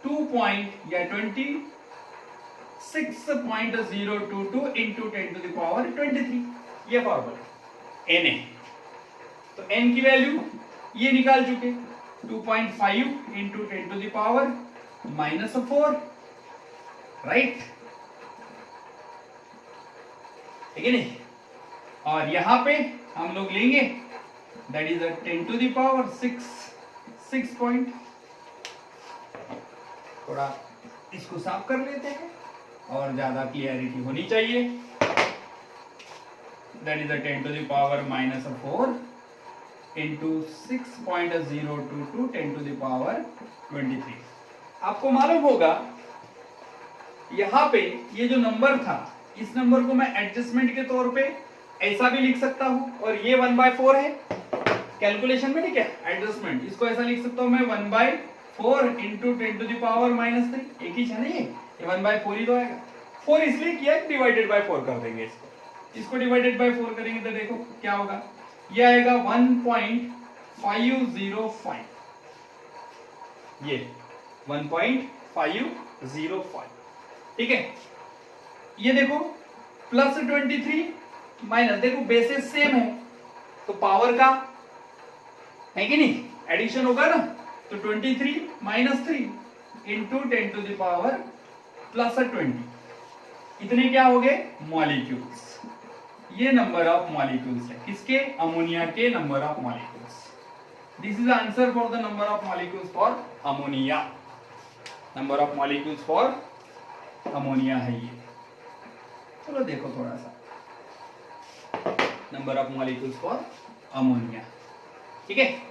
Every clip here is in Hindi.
26.022 इंटू 10⁻23 ये फॉर्मूला n है। तो n की वैल्यू ये निकाल चुके 2.5 इंटू 10⁻⁻4 राइट, ठीक है नहीं। और यहां पे हम लोग लेंगे दैट इज 10⁻6 पॉइंट, थोड़ा इसको साफ कर लेते हैं और ज्यादा क्लियरिटी होनी चाहिए। That is 10⁻⁻4 into 6.022 10⁻23। आपको मालूम होगा यहां पे ये जो नंबर था, इस नंबर को मैं एडजस्टमेंट के तौर पे ऐसा भी लिख सकता हूं, और ये 1/4 है कैलकुलेशन में, ठीक है। एडजस्टमेंट इसको ऐसा लिख सकता हूं मैं 1/4 इंटू 10⁻⁻3, एक ही है ना ये 1/4 ही तो आएगा। 4 इसलिए किया डिवाइडेड बाय 4 कर देंगे इसको डिवाइडेड बाय 4 करेंगे तो देखो क्या होगा, ये आएगा 1.505, ये 1.505, ठीक है। ये देखो +23 माइनस, देखो बेसिस सेम है तो पावर का है कि नहीं, एडिशन होगा ना। तो 23 - 3 इंटू 10⁻+20, इतने क्या हो गए मॉलिक्यूल्स। ये नंबर ऑफ मॉलिक्यूल्स है किसके, अमोनिया के number of molecules. This is answer for the number of molecules for ammonia. Number of molecules for ammonia है ये। चलो देखो थोड़ा सा number of molecules for ammonia, ठीक है।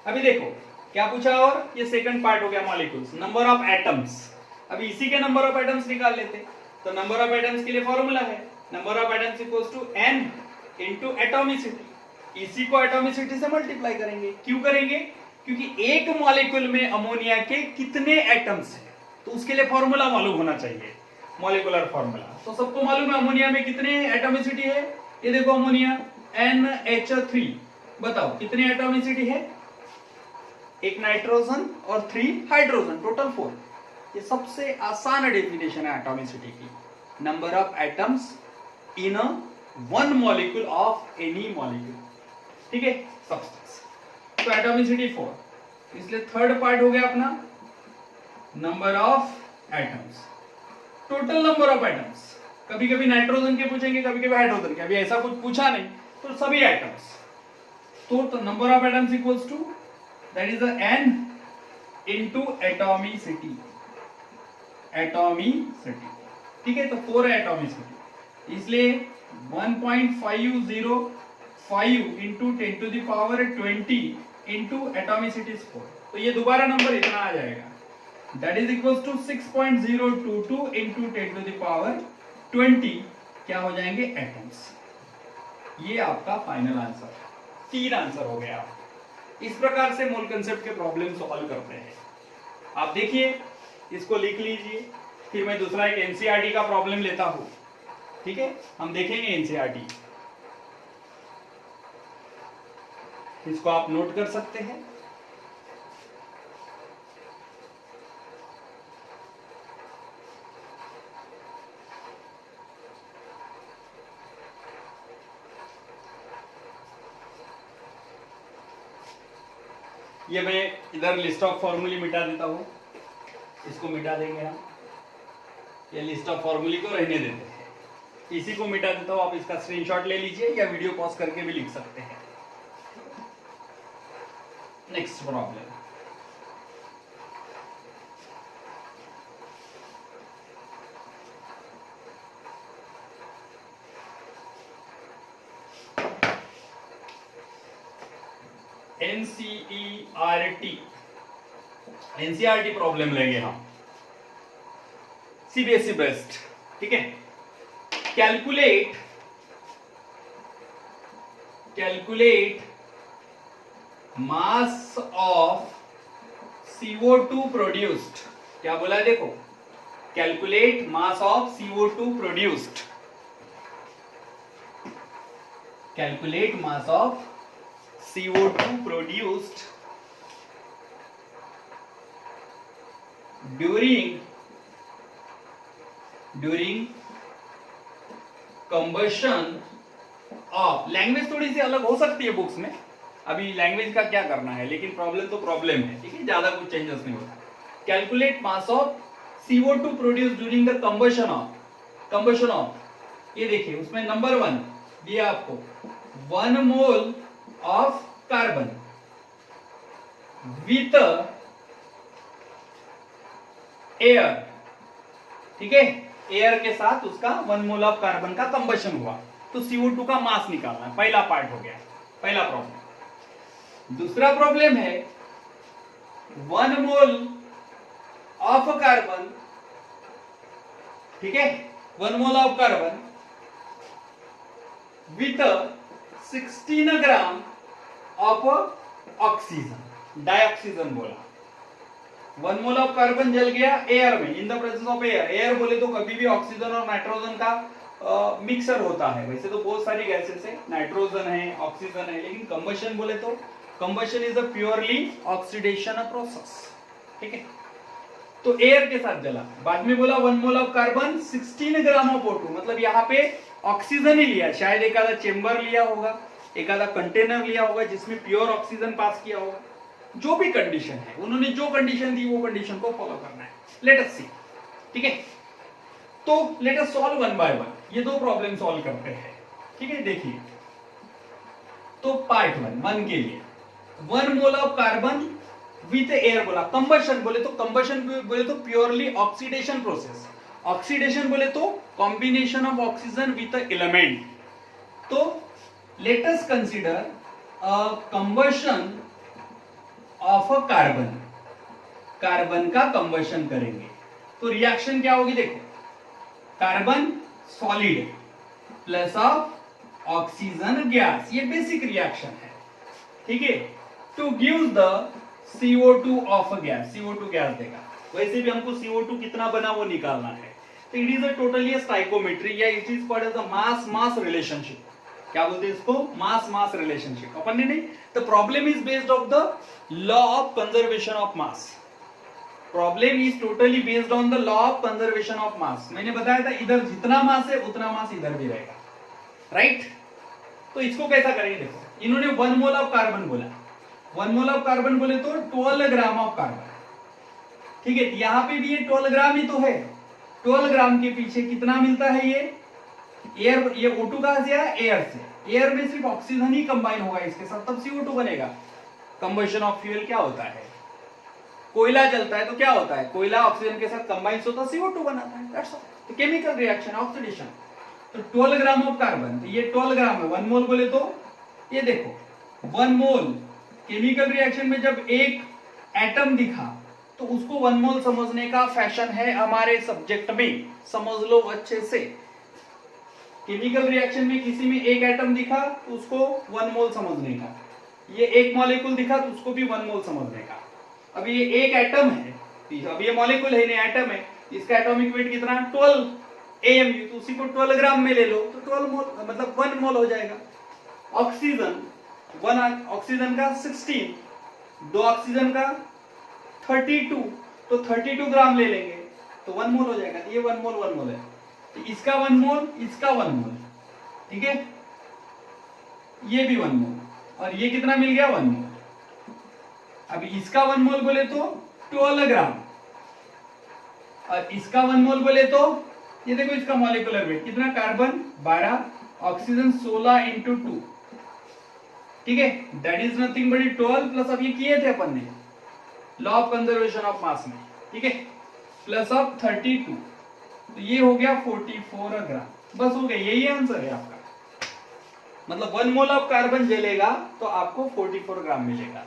अभी देखो क्या पूछा, और ये सेकंड पार्ट हो गया मॉलिक्यूल्स। नंबर ऑफ एटम्स, अभी इसी के नंबर ऑफ एटम्स निकाल लेते। तो नंबर ऑफ एटम्स के लिए फॉर्मूला है number of atoms equals to n into atomicity. इसी को एटॉमिसिटी से मल्टीप्लाई करेंगे। क्यों करेंगे, क्योंकि एक मॉलिक्यूल में अमोनिया के कितने एटम्स हैं, तो उसके लिए फॉर्मूला मालूम होना चाहिए, मॉलिक्यूलर फॉर्मूला। तो सबको मालूम है अमोनिया में कितने एटॉमिसिटी है। ये देखो अमोनिया NH3, बताओ कितने एटॉमिसिटी है, एक नाइट्रोजन और 3 हाइड्रोजन, टोटल 4। ये सबसे आसान डेफिनेशन है एटॉमिसिटी की, number of atoms in one molecule of any molecule, ठीक है, सब्सटेंस। तो एटॉमिसिटी 4, इसलिए थर्ड पार्ट हो गया अपना number of atoms, total number of atoms. कभी कभी नाइट्रोजन के पूछेंगे, कभी कभी हाइड्रोजन के, अभी ऐसा कुछ पूछा नहीं, तो सभी एटम्स। तो number of atoms equals to that is n into atomicity, atomicity, ठीक है। तो 4 है एटॉमिसिटी, इसलिए 1.505 इंटू 10⁻20 इंटू एटॉमिसिटी 4। तो ये दोबारा नंबर इतना आ जाएगा, that is equals to 6.022 into 10⁻20 क्या हो जाएंगे एटम्स। ये आपका फाइनल आंसर, 3 आंसर हो गया। इस प्रकार से मोल कंसेप्ट के प्रॉब्लम सॉल्व करते हैं। आप देखिए इसको लिख लीजिए, फिर मैं दूसरा एक एनसीईआरटी का प्रॉब्लम लेता हूं, ठीक है। हम देखेंगे एनसीईआरटी, इसको आप नोट कर सकते हैं। ये मैं इधर लिस्ट ऑफ फॉर्मूले मिटा देता हूं, इसको मिटा देंगे हम, ये लिस्ट ऑफ फॉर्मूले को रहने देते हैं, इसी को मिटा देता हूं। आप इसका स्क्रीनशॉट ले लीजिए या वीडियो पॉज करके भी लिख सकते हैं। नेक्स्ट प्रॉब्लम, एनसीईआरटी प्रॉब्लम लेंगे हम, सीबीएसई बेस्ट, ठीक है। Calculate mass of CO2 produced, क्या बोला है देखो, calculate mass of CO2 produced, calculate mass of CO2 produced during combustion of, language थोड़ी सी अलग हो सकती है बुक्स में, अभी लैंग्वेज का क्या करना है, लेकिन प्रॉब्लम तो प्रॉब्लम है, ठीक है, ज्यादा कुछ चेंजेस नहीं होता। Calculate mass of CO2 produce during the combustion of, ये देखिए उसमें नंबर 1 दिया आपको 1 mole of carbon with air, ठीक है, एयर के साथ उसका 1 मोल ऑफ कार्बन का कंबशन हुआ, तो CO2 का मास निकालना है, पहला पार्ट हो गया, पहला प्रॉब्लम। दूसरा प्रॉब्लम है 1 मोल ऑफ कार्बन, ठीक है, 1 mole of carbon with 16 gram of oxygen, dioxygen बोला। 1 मोल ऑफ कार्बन जल गया एयर में, in the presence of air, air बोले तो कभी भी ऑक्सीजन और नाइट्रोजन का मिक्सर होता है, वैसे तो बहुत सारी गैसेस है, नाइट्रोजन है, ऑक्सीजन है, लेकिन कंबशन बोले तो combustion is a purely oxidation process, ठीक है, तो एयर के साथ जला। बाद में बोला 1 mole of carbon 16 gram of O2, मतलब यहाँ पे ऑक्सीजन ही लिया, शायद एक आधा चेंबर लिया होगा, एक आधा कंटेनर लिया होगा जिसमें प्योर ऑक्सीजन पास किया होगा, जो भी कंडीशन है, उन्होंने जो कंडीशन दी वो कंडीशन को फॉलो करना है। लेट अस सी, ठीक है, तो लेट अस सॉल्व 1 बाय 1, ये दो प्रॉब्लम सॉल्व करते हैं, ठीक है। देखिए तो पार्ट 1 के लिए 1 mole of carbon with air बोला, कंबशन बोले तो प्योरली ऑक्सीडेशन प्रोसेस, ऑक्सीडेशन बोले तो combination of oxygen with element, तो let us consider combustion of a carbon, carbon का कंबशन करेंगे तो रिएक्शन क्या होगी, देखो carbon solid plus of oxygen gas, ये बेसिक रिएक्शन है, ठीक है, to give the CO2 of a gas, CO2 gas देगा, वैसे भी हमको CO2 कितना बना वो निकालना है, तो it is a totally stoichiometry या it is called as a mass mass relationship, क्या बोलते हैं इसको, मास मास रिलेशनशिप, अपन ने नहीं, the problem is based of the law of conservation of mass, problem is totally based on the law of conservation of mass, मैंने बताया था इधर जितना मास है उतना मास इधर भी रहेगा, राइट। तो इसको कैसा करेंगे, देखो इन्होंने 1 मोल ऑफ कार्बन बोला, 1 मोल ऑफ कार्बन बोले तो 12 ग्राम ऑफ कार्बन, ठीक है, यहां पे भी ये 12 ग्राम ही तो है, 12 ग्राम के पीछे कितना मिलता है, ये एयर, ये O2 कहां से आया, एयर से, एयर में सिर्फ ऑक्सीजन ही कंबाइन होगा इसके साथ, तब CO2 बनेगा। कंबशन ऑफ फ्यूल क्या होता है, कोयला जलता है तो क्या होता है, कोयला ऑक्सीजन के साथ कंबाइन होता है, CO2 बनाता है, दैट्स ऑल, तो केमिकल रिएक्शन ऑक्सीडेशन। तो 12 ग्राम ऑफ कार्बन, तो ये 12 ग्राम है, 1 मोल बोले तो ये देखो 1 मोल, केमिकल रिएक्शन में जब एक एटम दिखा तो उसको 1 मोल समझने का फैशन है हमारे सब्जेक्ट में, समझ लो अच्छे से, केमिकल रिएक्शन में किसी में एक एटम दिखा तो उसको 1 मोल समझने का, ये एक मॉलिक्यूल दिखा तो उसको भी 1 मोल समझने का। अब ये एक एटम है, अब ये मॉलिक्यूल है नहीं एटम है, इसका एटॉमिक वेट कितना 12 AMU, तो उसी को 12 ग्राम में ले लो तो 12 मोल मतलब 1 मोल हो जाएगा। ऑक्सीजन 1 ऑक्सीजन का 16, 2 ऑक्सीजन का 32, तो 32 ग्राम ले लेंगे तो 1 मोल हो जाएगा, ये 1 मोल है, तो इसका 1 मोल, इसका 1 मोल, ठीक है, ये भी 1 मोल, और ये कितना मिल गया 1 मोल। अब इसका 1 मोल बोले तो 12 ग्राम, और इसका 1 मोल बोले तो ये देखो इसका मॉलिक्यूलर वेट कितना, कार्बन 12, ऑक्सीजन 16 into 2, ठीक है, that is nothing but 12 plus, अब ये किए थे अपन ने law of conservation of mass में, ठीक है, प्लस ऑफ 32, तो ये हो गया 44 ग्राम, बस हो गया, यही आंसर है आपका, मतलब 1 मोल ऑफ कार्बन जलेगा तो आपको 44 ग्राम मिलेगा,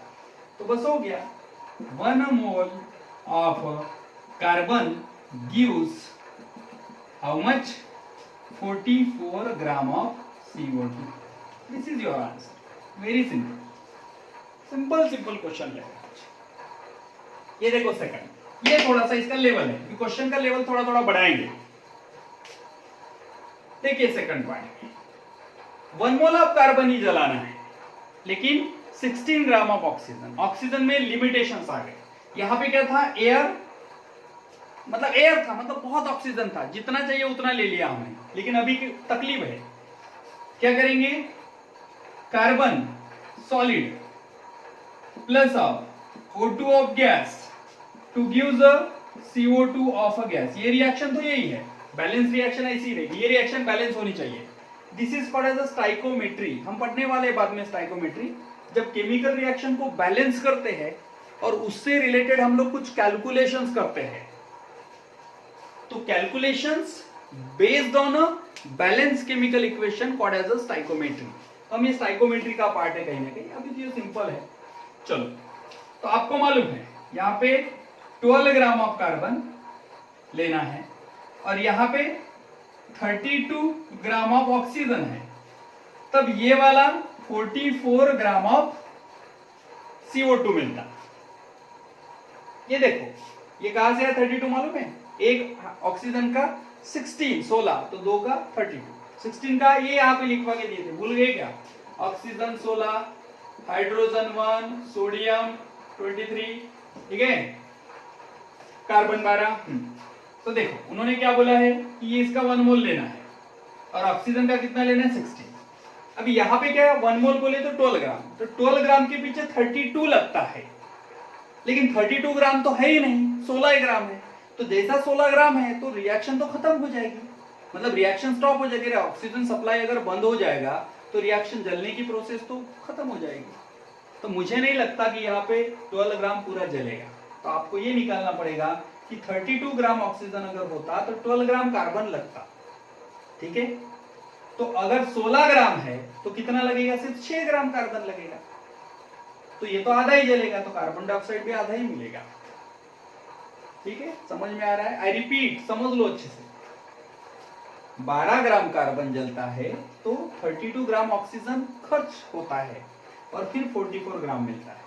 तो बस हो गया, 1 mole of carbon gives how much, 44 gram of CO2, this is your answer, very simple question है। ये देखो सेकंड, ये थोड़ा सा इसका लेवल है, क्वेश्चन का लेवल थोड़ा थोड़ा बढ़ाएंगे। देखिए second point, 1 mole of carbon ही जलाना है, लेकिन 16 ग्राम ऑफ ऑक्सीजन, ऑक्सीजन में लिमिटेशंस आ गए, यहां पे क्या था, एयर मतलब एयर था, मतलब बहुत ऑक्सीजन था, जितना चाहिए उतना ले लिया हमने। लेकिन अभी की तकलीफ है, क्या करेंगे, carbon solid plus of O2 of gas two gives a CO2 of a gas. ये रिएक्शन तो यही है, बैलेंस रिएक्शन ऐसी रहेगी, ये रिएक्शन बैलेंस होनी चाहिए। This is called as a stoichiometry. हम पढ़ने वाले बाद में स्टाइकोमेट्री, जब केमिकल रिएक्शन को बैलेंस करते हैं और उससे रिलेटेड हम लोग कुछ कैलकुलेशंस करते हैं, तो calculations based on a balance chemical equation called as a stoichiometry. हम ये स्टाइकोमेट्री का पार्ट है कहीं ना कहीं, अभी तो ये सिंपल है। चलो, तो आपको मालूम है यहाँ पे 12 ग्राम ऑफ कार्बन लेना है और यहाँ पे 32 ग्राम ऑफ ऑक्सीजन है, तब ये वाला 44 ग्राम ऑफ CO2 मिलता। ये देखो, ये कहां से है 32 मालूम है, एक ऑक्सीजन का 16 तो दो का 32, 16 का ये यहाँ पे लिखवा के दिए थे, भूल गए क्या, ऑक्सीजन 16, हाइड्रोजन 1, सोडियम 23, ठीक है, कार्बन 12। तो देखो उन्होंने क्या बोला है कि ये इसका 1 मोल लेना है और ऑक्सीजन का कितना लेना है 16। अभी यहाँ पे क्या है, 1 मोल बोले तो 12 ग्राम, तो 12 ग्राम के पीछे 32 लगता है, लेकिन 32 ग्राम तो है ही नहीं, 16 ग्राम है। तो जैसा 16 ग्राम है तो रिएक्शन तो खत्म हो जाएगी, मतलब रिएक्शन स्टॉप हो जाएगी। ऑक्सीजन सप्लाई अगर बंद हो जाएगा तो रिएक्शन जलने की प्रोसेस तो खत्म हो जाएगी। तो मुझे नहीं लगता कि यहाँ पे 12 ग्राम पूरा जलेगा। तो आपको ये निकालना पड़ेगा कि 32 ग्राम ऑक्सीजन अगर होता तो 12 ग्राम कार्बन लगता, ठीक है। तो अगर 16 ग्राम है तो कितना लगेगा, सिर्फ 6 ग्राम कार्बन लगेगा, तो ये तो आधा ही जलेगा, तो कार्बन डाइऑक्साइड भी आधा ही मिलेगा। ठीक है, समझ में आ रहा है? आई रिपीट, समझ लो अच्छे से। 12 ग्राम कार्बन जलता है तो 32 ग्राम ऑक्सीजन खर्च होता है और फिर 44 ग्राम मिलता है।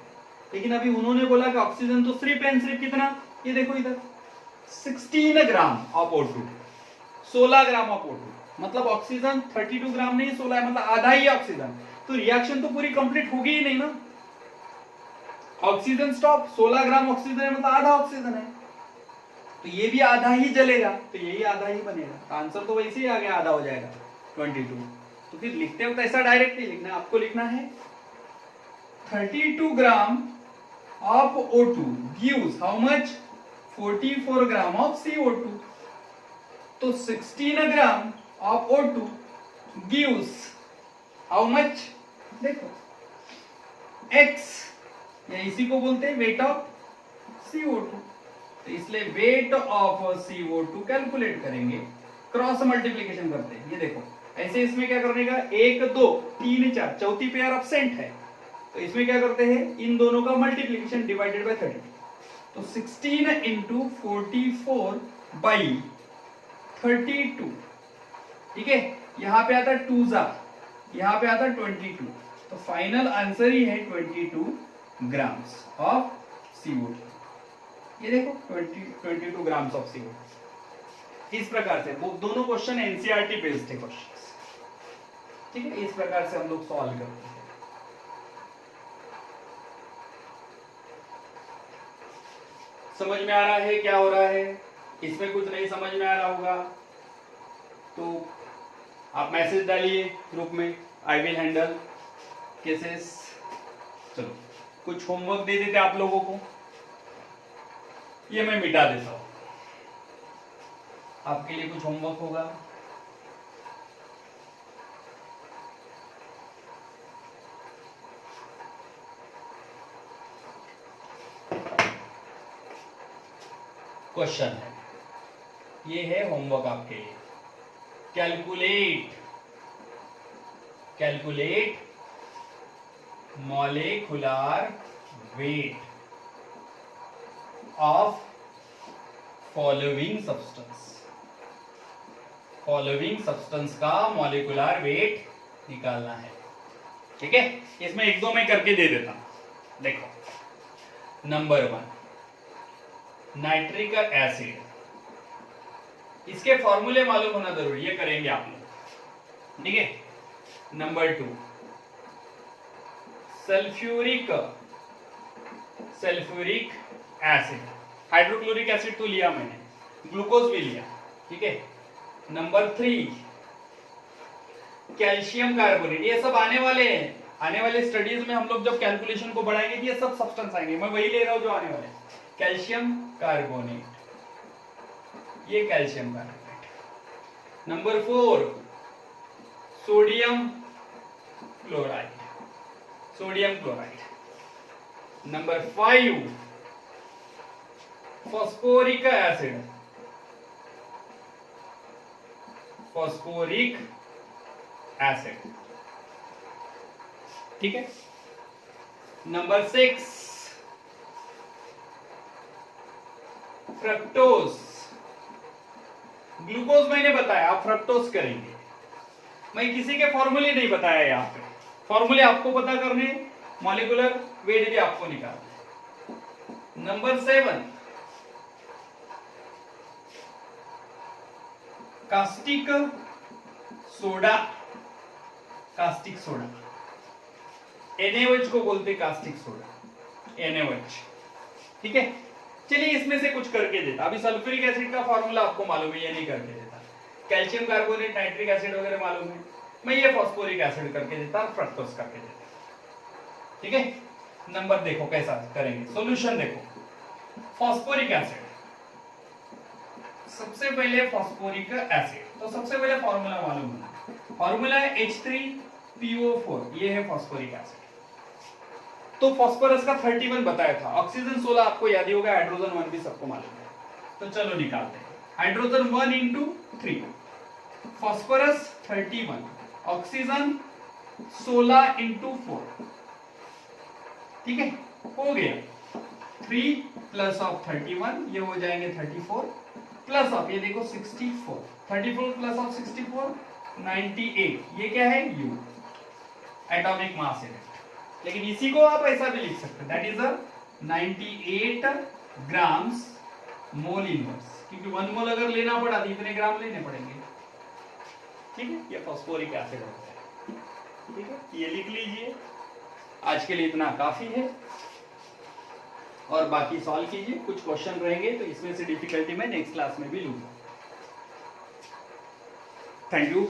लेकिन अभी उन्होंने बोला कि ऑक्सीजन तो सिर्फ एंड सिर्फ कितना, ये देखो इधर 16 gram of O2, 16 gram of O2, मतलब ऑक्सीजन 32 ग्राम नहीं 16 है, मतलब आधा ही ऑक्सीजन। तो रिएक्शन तो पूरी कंप्लीट होगी ही नहीं ना, ऑक्सीजन स्टॉप, 16 ग्राम ऑक्सीजन है मतलब आधा ऑक्सीजन है, तो ये भी आधा ही जलेगा, तो यही आधा ही बनेगा। आंसर तो वैसे ही आ गया, आधा हो जाएगा 22। तो फिर लिखते वक्त ऐसा डायरेक्ट नहीं लिखना, आपको लिखना है 32 gram of O2 gives how much, 44 gram of CO2। तो 16 gram of O2 gives how much, देखो X, या इसी को बोलते हैं वेट ऑफ CO2। तो इसलिए वेट ऑफ CO2 कैलकुलेट करेंगे, क्रॉस मल्टीप्लीकेशन करते हैं। ये देखो ऐसे, इसमें क्या करने का, 1 2 3 4, चौथी पेयर एब्सेंट है, तो इसमें क्या करते हैं, इन दोनों का मल्टीप्लीकेशन डिवाइडेड बाय 30। तो 16 इंटू 44 बाई 32, ठीक है। यहां पे आता 2 जा, यहां पे आता 22, तो फाइनल आंसर ही है 22 ग्राम्स ऑफ CO2। ये देखो 22 ग्राम्स ऑफ CO2। इस प्रकार से वो दोनों क्वेश्चन एनसीईआरटी बेस्ड थे क्वेश्चंस, ठीक है। इस प्रकार से हम लोग सॉल्व करते हैं। समझ में आ रहा है क्या हो रहा है? इसमें कुछ नहीं समझ में आ रहा होगा तो आप मैसेज डालिए ग्रुप में, आई विल हैंडल केसेस। चलो, कुछ होमवर्क दे देते आप लोगों को, ये मैं मिटा देता हूं, आपके लिए कुछ होमवर्क होगा। क्वेश्चन है, ये है होमवर्क आपके लिए, calculate molecular weight of following substance का मॉलिक्यूलर वेट निकालना है, ठीक है। इसमें एक दो मैं करके दे देता हूं। देखो, नंबर 1 नाइट्रिक एसिड, इसके फॉर्मूले मालूम होना जरूरी, ये करेंगे आप लोग, ठीक है। Number 2 sulphuric acid, hydrochloric acid तो लिया मैंने, ग्लूकोज भी लिया, ठीक है। Number 3 calcium carbonate. ये सब आने वाले हैं, आने वाले स्टडीज में हम लोग जब कैलकुलेशन को बढ़ाएंगे ये सब सब्सटेंस आएंगे, मैं वही ले रहा हूं जो आने वाले। कैल्शियम कार्बोनेट, ये calcium carbonate. Number 4 sodium chloride, sodium chloride. Number 5 phosphoric acid, phosphoric acid, ठीक है। Number 6 fructose. ग्लूकोज मैंने बताया, आप फ्रक्टोज करेंगे, मैं किसी के फॉर्मूले नहीं बताया यहां पे, फॉर्मूले आपको पता करने, मॉलिक्यूलर वेट भी आपको निकालना। Number 7 caustic soda, caustic soda, NaOH को बोलते कास्टिक सोडा, NaOH, ठीक है। चलिए इसमें से कुछ करके देता, अभी सल्फ्यूरिक एसिड का फॉर्मूला आपको मालूम है, ये नहीं करके देता। कैल्शियम कार्बोनेट, नाइट्रिक एसिड वगैरह मालूम है, मैं ये फॉस्फोरिक एसिड करके देता, फ्रक्टोज करके देता, ठीक है। नंबर देखो कैसा करेंगे, सॉल्यूशन देखो। फॉस्फोरिक एसिड, सबसे पहले फॉस्फोरिक एसिड, तो सबसे पहले फॉर्मूला मालूम है, फॉर्मूला है H3PO4, ये है फॉस्फोरिक एसिड। तो फास्फोरस का 31 बताया था, ऑक्सीजन 16 आपको याद ही होगा, हाइड्रोजन 1 भी सबको मालूम है, तो चलो निकालते हैं। Hydrogen 1 into 3, phosphorus 31, oxygen 16 into 4, ठीक है, हो गया। 3 प्लस ऑफ 31, ये हो जाएंगे 34, प्लस ऑफ ये देखो 64, 34 प्लस ऑफ 64 98, ये क्या है U, एटॉमिक मास है। लेकिन इसी को आप ऐसा भी लिख सकते हैं, that is a 98 grams mole inverse, क्योंकि 1 मोल अगर लेना पड़ा तो इतने ग्राम लेने पड़ेंगे, ठीक है। ये फॉस्फोरिक एसिड होता है, ठीक है, ये लिख लीजिए। आज के लिए इतना काफी है, और बाकी सॉल्व कीजिए, कुछ क्वेश्चन रहेंगे तो इसमें से डिफिकल्टी मैं नेक्स्ट क्लास में भी लूंगा। Thank you.